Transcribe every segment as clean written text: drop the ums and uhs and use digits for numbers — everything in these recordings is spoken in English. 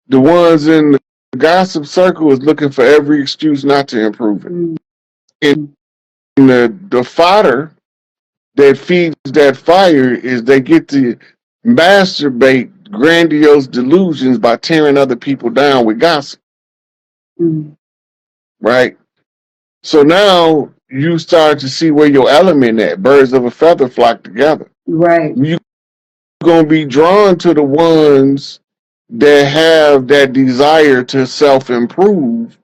the ones in the gossip circle is looking for every excuse not to improve it. And the fodder that feeds that fire is they get to masturbate grandiose delusions by tearing other people down with gossip. Right? So now you start to see where your element at. Birds of a feather flock together. Right. You're going to be drawn to the ones that have that desire to self-improve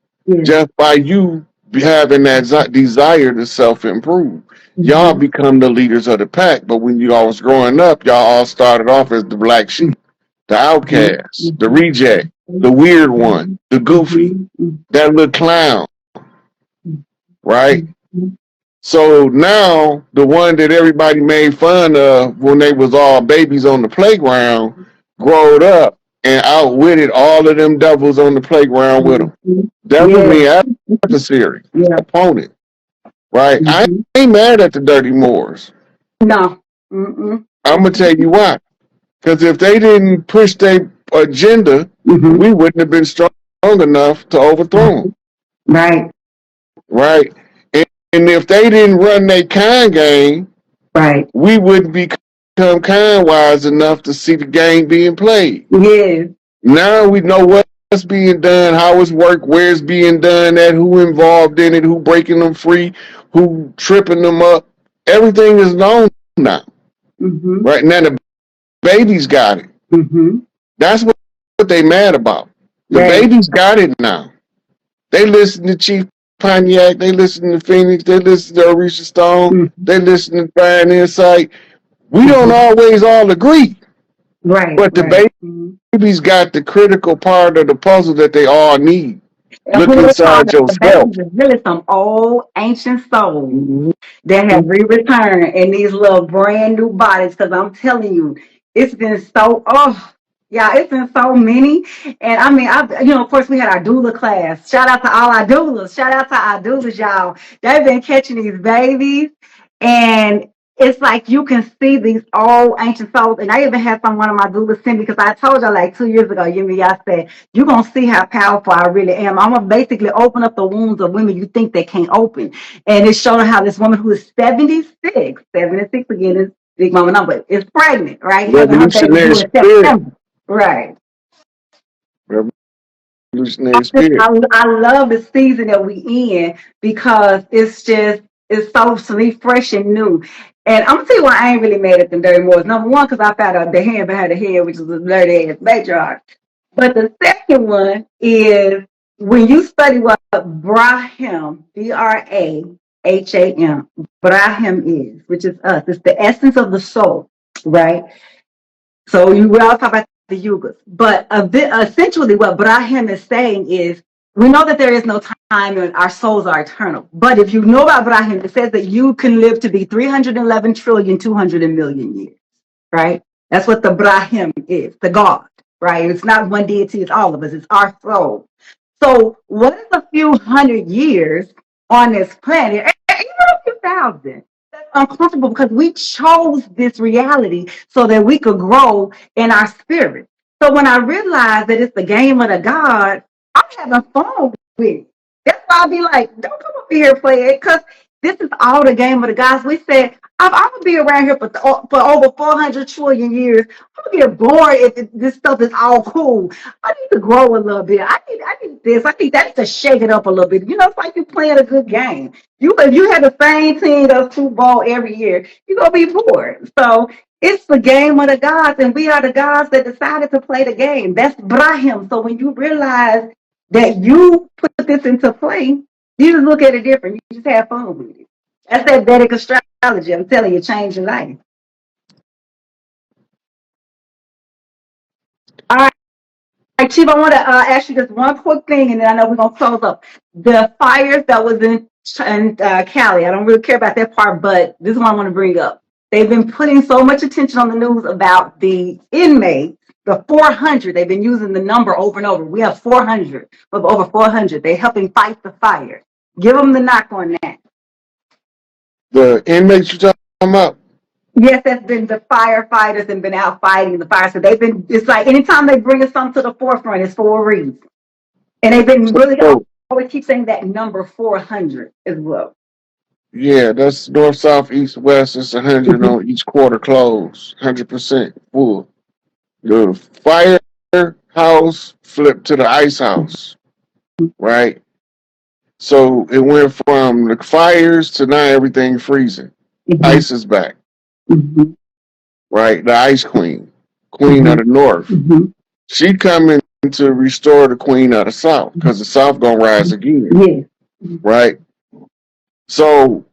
just by you having that desire to self-improve. Y'all become the leaders of the pack, but when you all was growing up, y'all all started off as the black sheep, the outcast, the reject, the weird one, the goofy, that little clown, right? So now the one that everybody made fun of when they was all babies on the playground growed up and outwitted all of them devils on the playground with them. Devil mean adversary, opponent, right? I ain't mad at the dirty Moors. No. I'm gonna tell you why. Because if they didn't push their agenda, we wouldn't have been strong enough to overthrow them. Right. Right. And if they didn't run their kind game, right, we wouldn't become kind wise enough to see the game being played. Yes. Now we know what's being done, how it's worked, where it's being done at, who involved in it, who breaking them free, who tripping them up. Everything is known now. Right now the babies got it. That's what they mad about. The babies got it now. They listen to Chief Pontiac, they listen to Phoenix, they listen to Orisha Stone, they listen to Fine Insight. We don't always all agree. Right. But the babies got the critical part of the puzzle that they all need. Look inside yourself. There's really some old ancient souls that have returned in these little brand new bodies. Because I'm telling you, it's been so it's been so many. And I mean, of course, we had our doula class. Shout out to all our doulas. Shout out to our doulas, y'all. They've been catching these babies, and it's like you can see these old ancient souls. And I even had one of my doulas send me, because I told y'all like 2 years ago, I said, you're going to see how powerful I really am. I'm going to basically open up the wounds of women you think they can't open. And it's showing how this woman who is 76 again, is big mama number, is pregnant, right? Revolutionary spirit. Right. Revolutionary spirit. I love the season that we in, because it's so fresh and new. And I'm gonna tell you why I ain't really mad at them dirty Moors. Number one, because I found out the hand behind the head, which is a dirty ass matriarch. But the second one is when you study what Brahim, Braham, Brahim is, which is us. It's the essence of the soul, right? So we all talk about the yugas, but essentially what Brahim is saying is, we know that there is no time and our souls are eternal. But if you know about Brahim, it says that you can live to be 311,200,000,000 years, right? That's what the Brahim is, the God, right? It's not one deity, it's all of us, it's our soul. So what is a few hundred years on this planet, even a few thousand? That's uncomfortable, because we chose this reality so that we could grow in our spirit. So when I realized that it's the game of the gods, I'm having fun with it. That's why I'll be like, don't come up here play it, because this is all the game of the gods. We said, I'm gonna be around here for over 400 trillion years. I'm gonna get bored if this stuff is all cool. I need to grow a little bit. I need this. I need that to shake it up a little bit. It's like you're playing a good game. If you have the same team that's football every year, you're gonna be bored. So it's the game of the gods, and we are the gods that decided to play the game. That's Brahim. So when you realize that you put this into play, you just look at it different. You just have fun with it. That's that Vedic astrology. I'm telling you, change your life. All right, Chief, I want to ask you just one quick thing, and then I know we're going to close up. The fires that was in Cali, I don't really care about that part, but this is what I want to bring up. They've been putting so much attention on the news about the inmates, the 400. They've been using the number over and over. We have 400, over 400. They're helping fight the fire. Give them the knock on that. The inmates you're talking about? Yes, that's been the firefighters and been out fighting the fire. So they've been, it's like anytime they bring something to the forefront, it's for a reason. And they've been really, So always keep saying that number 400 as well. yeah, that's north, south, east, west. It's 100 on each quarter close, 100% full. The firehouse flipped to the ice house, right? So it went from the fires to now everything freezing. Ice is back, right? The ice queen, queen of the north. She coming to restore the queen of the south because the south gonna rise again, right? So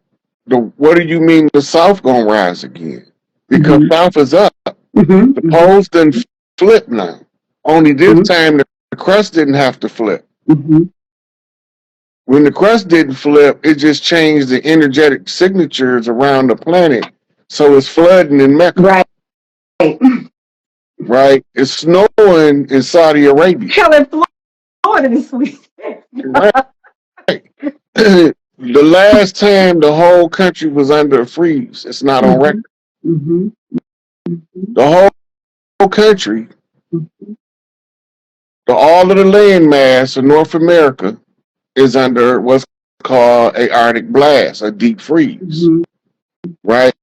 what do you mean the south gonna rise again? Because south is up. The poles didn't flip now. Only this time the crust didn't have to flip. When the crust didn't flip, it just changed the energetic signatures around the planet. So it's flooding in Mecca. Right. Right? It's snowing in Saudi Arabia. Hell, in Florida this week. Right. The last time the whole country was under a freeze, it's not on record. The whole country, all of the landmass of North America is under what's called a Arctic blast, a deep freeze. Right?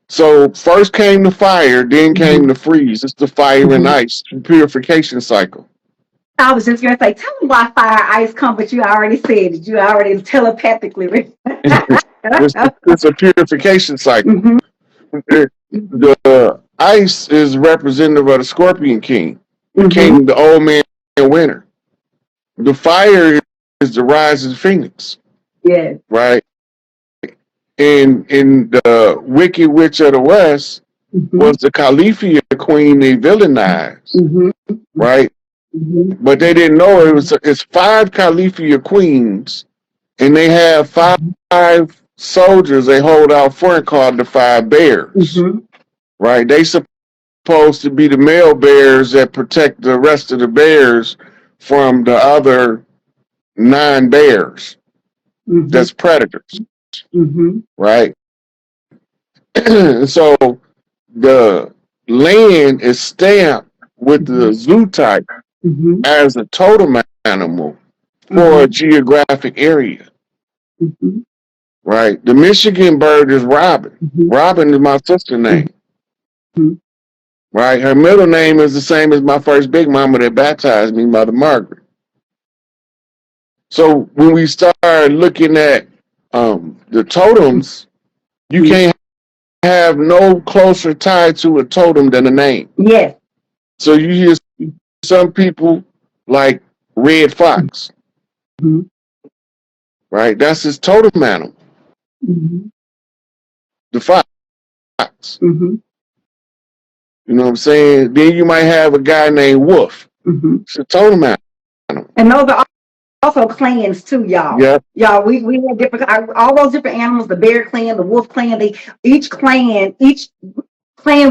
So first came the fire, then came the freeze. It's the fire and ice purification cycle. I was just gonna say, tell me why fire ice come, but you already said it. You already telepathically. It's a purification cycle. The ice is representative of the Scorpion King, the king, the old man in winter. The fire is the rising phoenix. Yes. Right? In the Wicked Witch of the West was the Califia queen they villainized. Right? But they didn't know it's 5 Califia queens, and they have 5 soldiers they hold out front called the 5 bears. Right? They supposed to be the male bears that protect the rest of the bears from the other 9 bears. That's predators. Right? So the land is stamped with the zoo type as a totem animal for a geographic area. Right? The Michigan bird is Robin. Robin is my sister's name. Right? Her middle name is the same as my first big mama that baptized me, Mother Margaret. So when we start looking at the totems, you can't have no closer tie to a totem than a name. Yes. So you hear some people like Red Fox. Right? That's his totem animal. The fox. You know what I'm saying? Then you might have a guy named Wolf. It's a totem animal. And those are also clans too, y'all. Yeah. Y'all, we have different, all those different animals, the bear clan, the wolf clan, each clan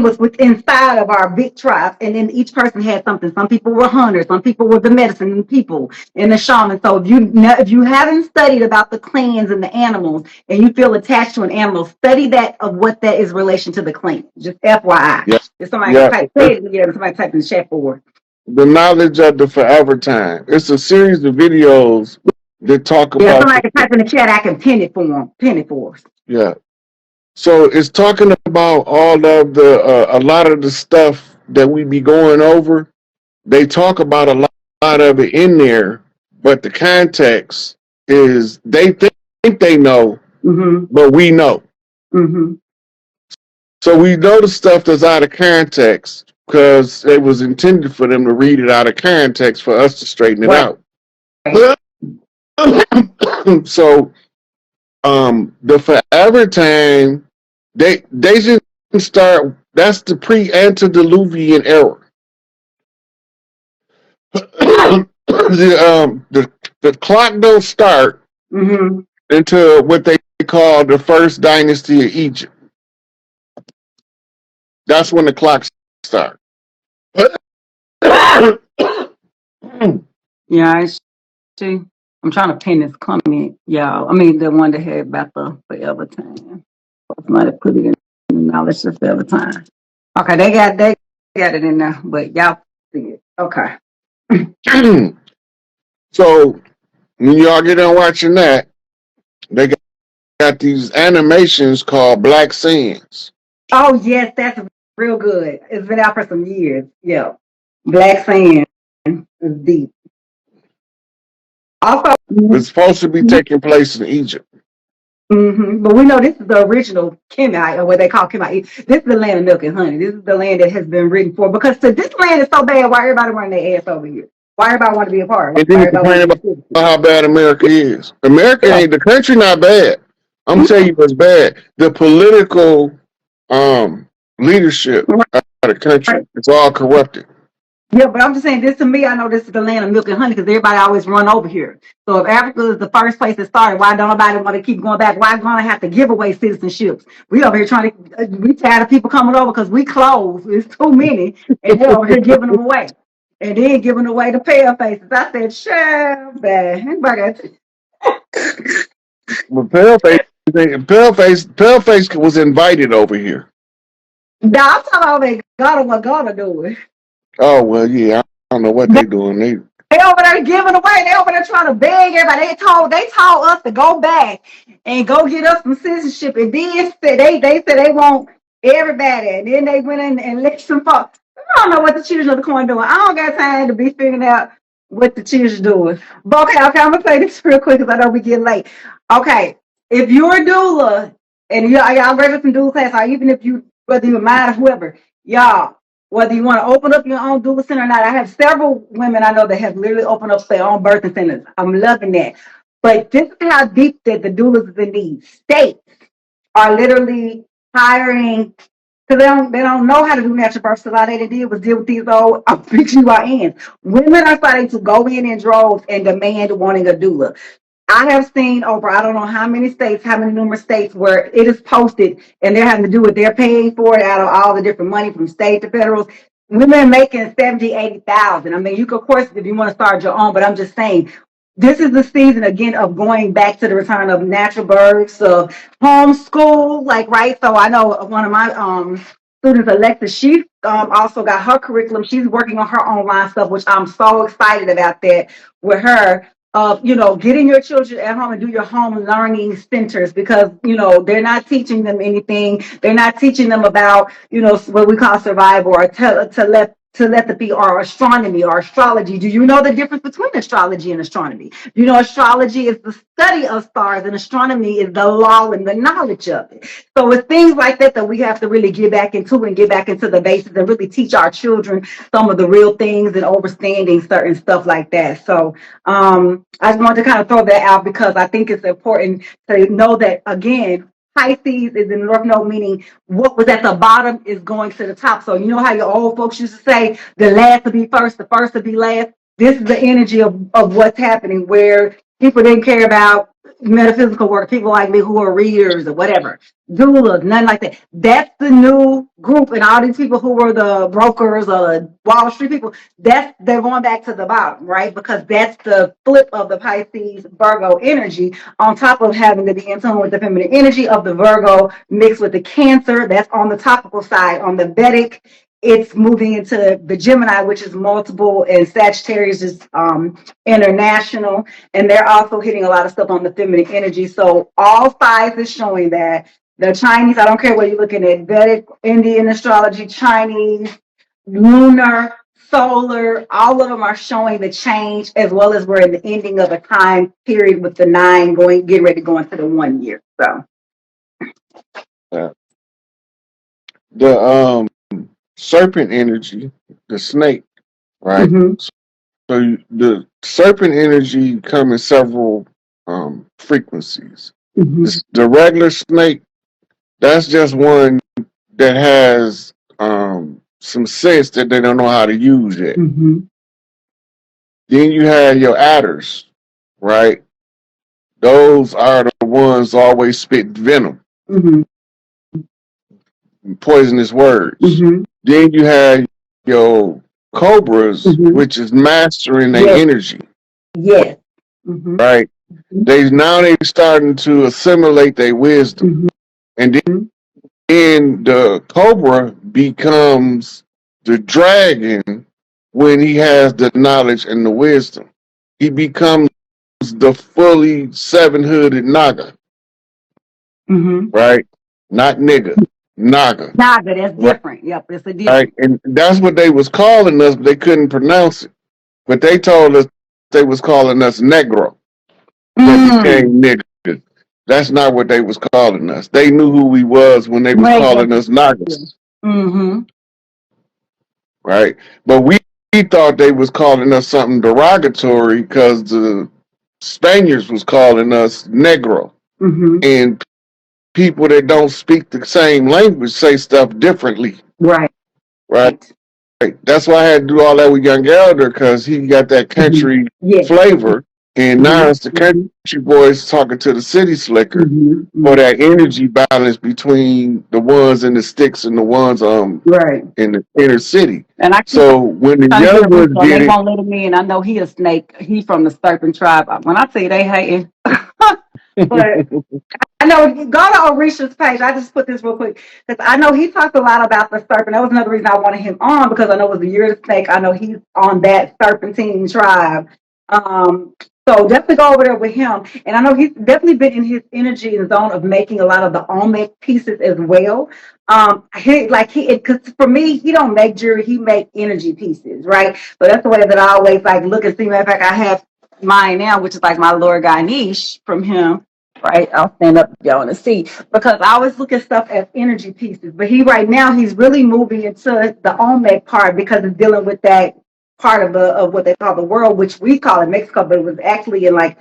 was within inside of our big tribe, and then each person had something. Some people were hunters, some people were the medicine people and the shaman. So if you haven't studied about the clans and the animals, and you feel attached to an animal, study that of what that is relation to the clan. Just FYI. Yeah. If somebody type it, somebody type in the chat board. The knowledge of the forever time. It's a series of videos that talk about. Yeah, somebody type in the chat. I can pin it for them. Pin it for us. Yeah. So it's talking about all of a lot of the stuff that we be going over. They talk about a lot of it in there, but the context is they think they know, but we know. So we know the stuff that's out of context because it was intended for them to read it out of context for us to straighten it out. So the forever time, they just start. That's the pre-antediluvian era. The clock don't start until what they call the first dynasty of Egypt. That's when the clock starts. Yeah, I see. I'm trying to pin this comment, y'all. I mean, the one that had about the forever time. Somebody put it in Knowledge to fill the time. Okay, they got it in there, but y'all see it. Okay. So when y'all get done watching that, they got these animations called Black Sands. Oh yes, that's real good. It's been out for some years. Yeah. Black Sand is deep. Also, It's supposed to be taking place in Egypt. but we know this is the original Kemet, or what they call Kemet. This is the land of milk and honey. This is the land that has been written for. Because this land is so bad, why everybody running their ass over here? Why everybody want to be a part? Why And then you everybody want complain to be about a citizen? how bad America is. America ain't the country not bad. I'm telling you what's bad. The political leadership of the country is all corrupted. Yeah, but I'm just saying this to me. I know this is the land of milk and honey because everybody always run over here. So if Africa is the first place it started, why don't nobody want to keep going back? Why gonna have to give away citizenships? We over here trying to. We tired of people coming over because we close. It's too many, and they're over here giving them away, and then giving away the pale faces. I said, sure, man. But Paleface was invited over here. Now I'm talking about they gonna do it. Oh well, yeah. I don't know what they doing. They over there giving away. They over there trying to beg everybody. They told us to go back and go get us some citizenship. And then said they said they want everybody. And then they went in and let some folks. I don't know what the children of the corn doing. I don't got time to be figuring out what the children doing. But okay, I'm gonna say this real quick because I know we get late. Okay, if you're a doula and y'all ready for some doula class, or even if you whether you're mine or whoever, y'all. Whether you want to open up your own doula center or not, I have several women I know that have literally opened up their own birthing centers. I'm loving that. But this is how deep that the doulas is in these states are literally hiring because they don't know how to do natural births. So all they did was deal with these old OBGYNs. Women are starting to go in droves and demand wanting a doula. I have seen over I don't know how many states, how many numerous states where it is posted and they're having to do what they're paying for it out of all the different money from state to federal. Women making 70, 80,000. I mean, you could, of course, if you want to start your own, but I'm just saying this is the season again of going back to the return of natural births, of homeschool, like right. So I know one of my students, Alexa, she also got her curriculum. She's working on her online stuff, which I'm so excited about that with her of getting your children at home and do your home learning centers because they're not teaching them anything. They're not teaching them about what we call survival or telepathy or astronomy or astrology. Do you know the difference between astrology and astronomy? Astrology is the study of stars and astronomy is the law and the knowledge of it. So it's things like that that we have to really get back into and get back into the basics and really teach our children some of the real things and understanding certain stuff like that. So I just wanted to kind of throw that out because I think it's important to know that again, Pisces is in the North Node, meaning what was at the bottom is going to the top. So you know how your old folks used to say, the last to be first, the first to be last. This is the energy of what's happening where people didn't care about metaphysical work, people like me who are readers or whatever, doulas, nothing like that. That's the new group, and all these people who were the brokers or Wall Street people, they're going back to the bottom, right? Because that's the flip of the Pisces Virgo energy, on top of having to be in tune with the feminine energy of the Virgo mixed with the Cancer. That's on the topical side. On the Vedic, it's moving into the Gemini, which is multiple, and Sagittarius is international, and they're also hitting a lot of stuff on the feminine energy. So all sides is showing that the Chinese, I don't care whether you're looking at Vedic, Indian astrology, Chinese, lunar, solar, all of them are showing the change, as well as we're in the ending of a time period with the 9 getting ready to go into the 1 year. So The serpent energy, the snake, right? So the serpent energy come in several frequencies. The regular snake, that's just one that has some sense that they don't know how to use it. Then you have your adders, right? Those are the ones always spit venom, poisonous words. Then you have your cobras, which is mastering their energy. yes. Right? They starting to assimilate their wisdom. And then And the cobra becomes the dragon when he has the knowledge and the wisdom. He becomes the fully seven-hooded naga, right? Not nigga, naga, Naga, that's right? different. Yep, it's a Right? different. And that's what they was calling us, but they couldn't pronounce it. But they told us they was calling us negro that became nigga. That's not what they was calling us. They knew who we was when they was Right. calling us nagas, Mm-hmm. right? But we thought they was calling us something derogatory because the Spaniards was calling us negro. Mm-hmm. And people that don't speak the same language say stuff differently, Right. right? That's why I had to do all that with Young Elder because he got that country Yes. flavor. And now it's the country boys talking to the city slicker for that energy balance between the ones in the sticks and the ones Right. in the inner city. And I keep So when the trying to get young him, ones so get they it, won't let him in. I know he a snake. He from the serpent tribe. When I tell you they hating, but I know go to Orisha's page. I just put this real quick because I know he talked a lot about the serpent. That was another reason I wanted him on because I know it was the year of the snake. I know he's on that serpentine tribe. Um, so definitely go over there with him. And I know he's definitely been in his energy and zone of making a lot of the Olmec pieces as well. Because for me, he don't make jewelry, he make energy pieces, right? So that's the way that I always like look and see. Matter of fact, I have mine now, which is like my Lord Ganesh from him. Right, I'll stand up if y'all want to see because I always look at stuff as energy pieces. But he right now he's really moving into the Olmec part because it's dealing with that part of what they call the world, which we call it Mexico, but it was actually in like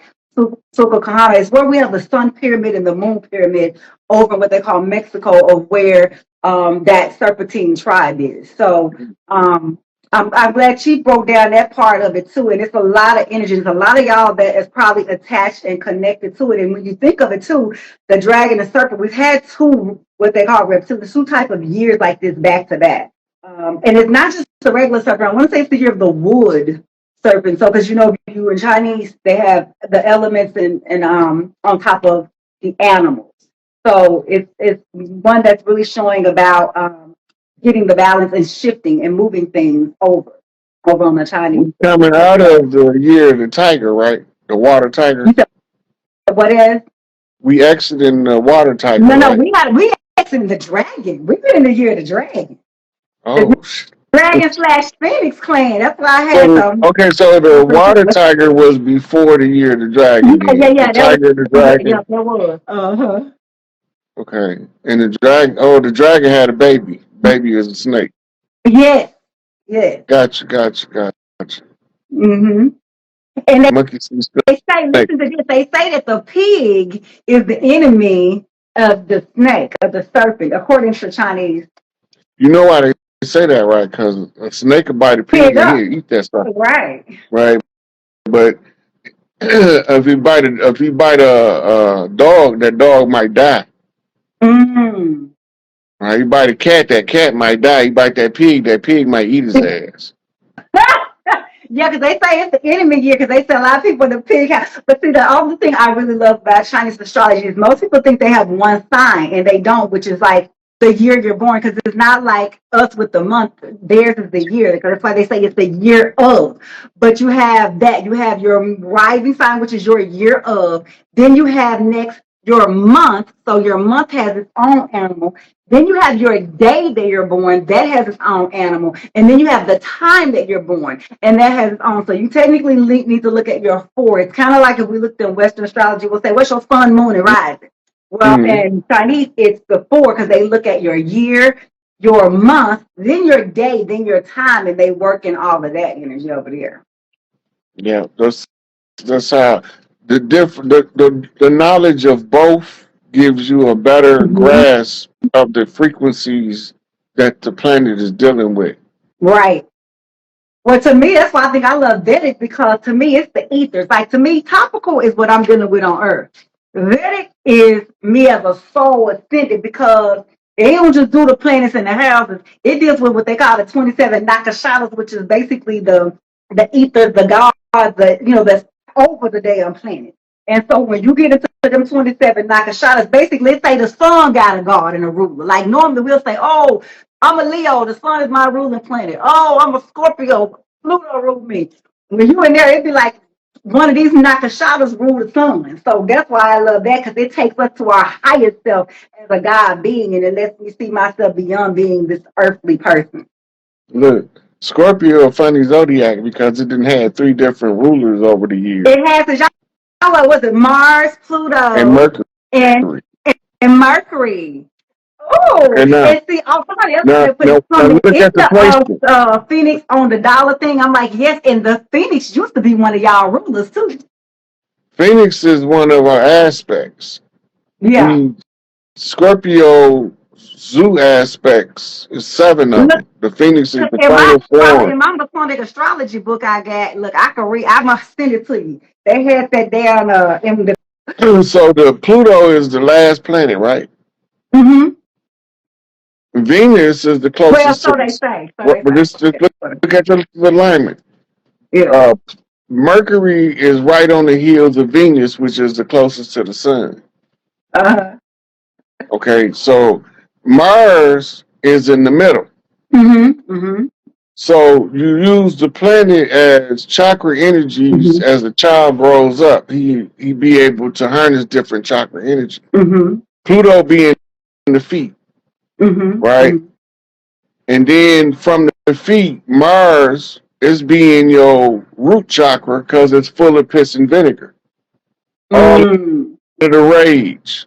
Sucocahana. It's where we have the sun pyramid and the moon pyramid over what they call Mexico, of where that serpentine tribe is. So I'm glad she broke down that part of it too. And it's a lot of energy. There's a lot of y'all that is probably attached and connected to it. And when you think of it too, the dragon and serpent, we've had two, what they call reptiles, two type of years like this back to back. And it's not just the regular serpent. I want to say it's the year of the wood serpent. So, because you know, you in Chinese, they have the elements and on top of the animals. So it's one that's really showing about getting the balance and shifting and moving things over on the Chinese. we coming out of the year of the tiger, right? The water tiger. You said what is? We exiting the water tiger, No, right? we in the dragon. We've been in the year of the dragon. The Oh, dragon slash Phoenix clan. That's why I had so some. okay, so the water tiger was before the year of the dragon. Then the That was tiger, the yeah, dragon. that was. Uh-huh. Okay, and the dragon. Oh, the dragon had a baby. Baby is a snake. Yes, yes. Gotcha. Mm-hmm. And Monkey see they say, snake. listen to this, they say that the pig is the enemy of the snake, of the serpent, according to Chinese. You know why they say that, right? Because a snake will bite a pig Pig and up. he'll eat that stuff, Right. right? But if you bite a dog, that dog might die. Mm. Right? You bite a cat, that cat might die. You bite that pig might eat his ass. Yeah, because they say it's the enemy year because they say a lot of people in the pig house. But see, the only thing I really love about Chinese astrology is most people think they have one sign and they don't, which is like the year you're born, because it's not like us with the month. Theirs is the year. Because that's why they say it's the year of. But you have that. You have your rising sign, which is your year of. Then you have next your month. So your month has its own animal. Then you have your day that you're born, that has its own animal. And then you have the time that you're born, and that has its own. So you technically need to look at your four. It's kind of like if we looked in Western astrology, we'll say, what's your sun, moon, and rising? Well, Mm-hmm. in Chinese, it's the four because they look at your year, your month, then your day, then your time, and they work in all of that energy over there. Yeah, that's how the knowledge of both gives you a better Mm-hmm. grasp of the frequencies that the planet is dealing with. Right. Well, to me, that's why I think I love Vedic because to me, it's the ethers. Like to me, topical is what I'm dealing with on Earth. Vedic is me as a soul ascended because they don't just do the planets and the houses. It deals with what they call the 27 nakashatas, which is basically the ether, the gods, that's over the damn planet. And so when you get into them 27 nakashatas, basically let's say the sun got a guard and a ruler. Like normally we'll say, oh, I'm a Leo, the sun is my ruling planet. Oh, I'm a Scorpio, Pluto rule me. When you in there, it'd be like one of these nakashatas rule the sun. So that's why I love that, because it takes us to our highest self as a God being, and it lets me see myself beyond being this earthly person. Look, Scorpio a funny zodiac because it didn't have 3 different rulers over the years. It has, y'all, was it Mars, Pluto, And Mercury. and Mercury. Oh, And and see, somebody else now put it on look it's at the placement. the Phoenix on the dollar thing. I'm like, yes, and the Phoenix used to be one of y'all rulers too. Phoenix is one of our aspects. Yeah. Scorpio zoo aspects is 7 of Look, them. The Phoenix is the in final form. in my Masonic astrology book I got, look, I can read, I must send it to you. They had that down in the So the Pluto is the last planet, right? mm-hmm. Venus is the Well, closest so to they the. say. But just look at the alignment. Yeah. Mercury is right on the heels of Venus, which is the closest to the sun. Uh-huh. Okay, so Mars is in the middle. Mm-hmm. Mm-hmm. So you use the planet as chakra energies. Mm-hmm. As the child grows up, he be able to harness different chakra energy. Mm-hmm. Pluto being in the feet, Mm-hmm. right? Mm-hmm. And then from the feet, Mars is being your root chakra because it's full of piss and vinegar. All Mm. of the rage.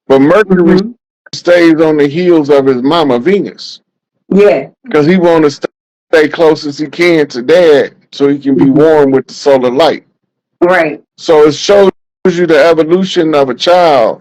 But Mercury Mm-hmm. stays on the heels of his mama Venus Yeah. because he want to stay close as he can to dad so he can be Mm-hmm. warm with the solar light. Right. So it shows you the evolution of a child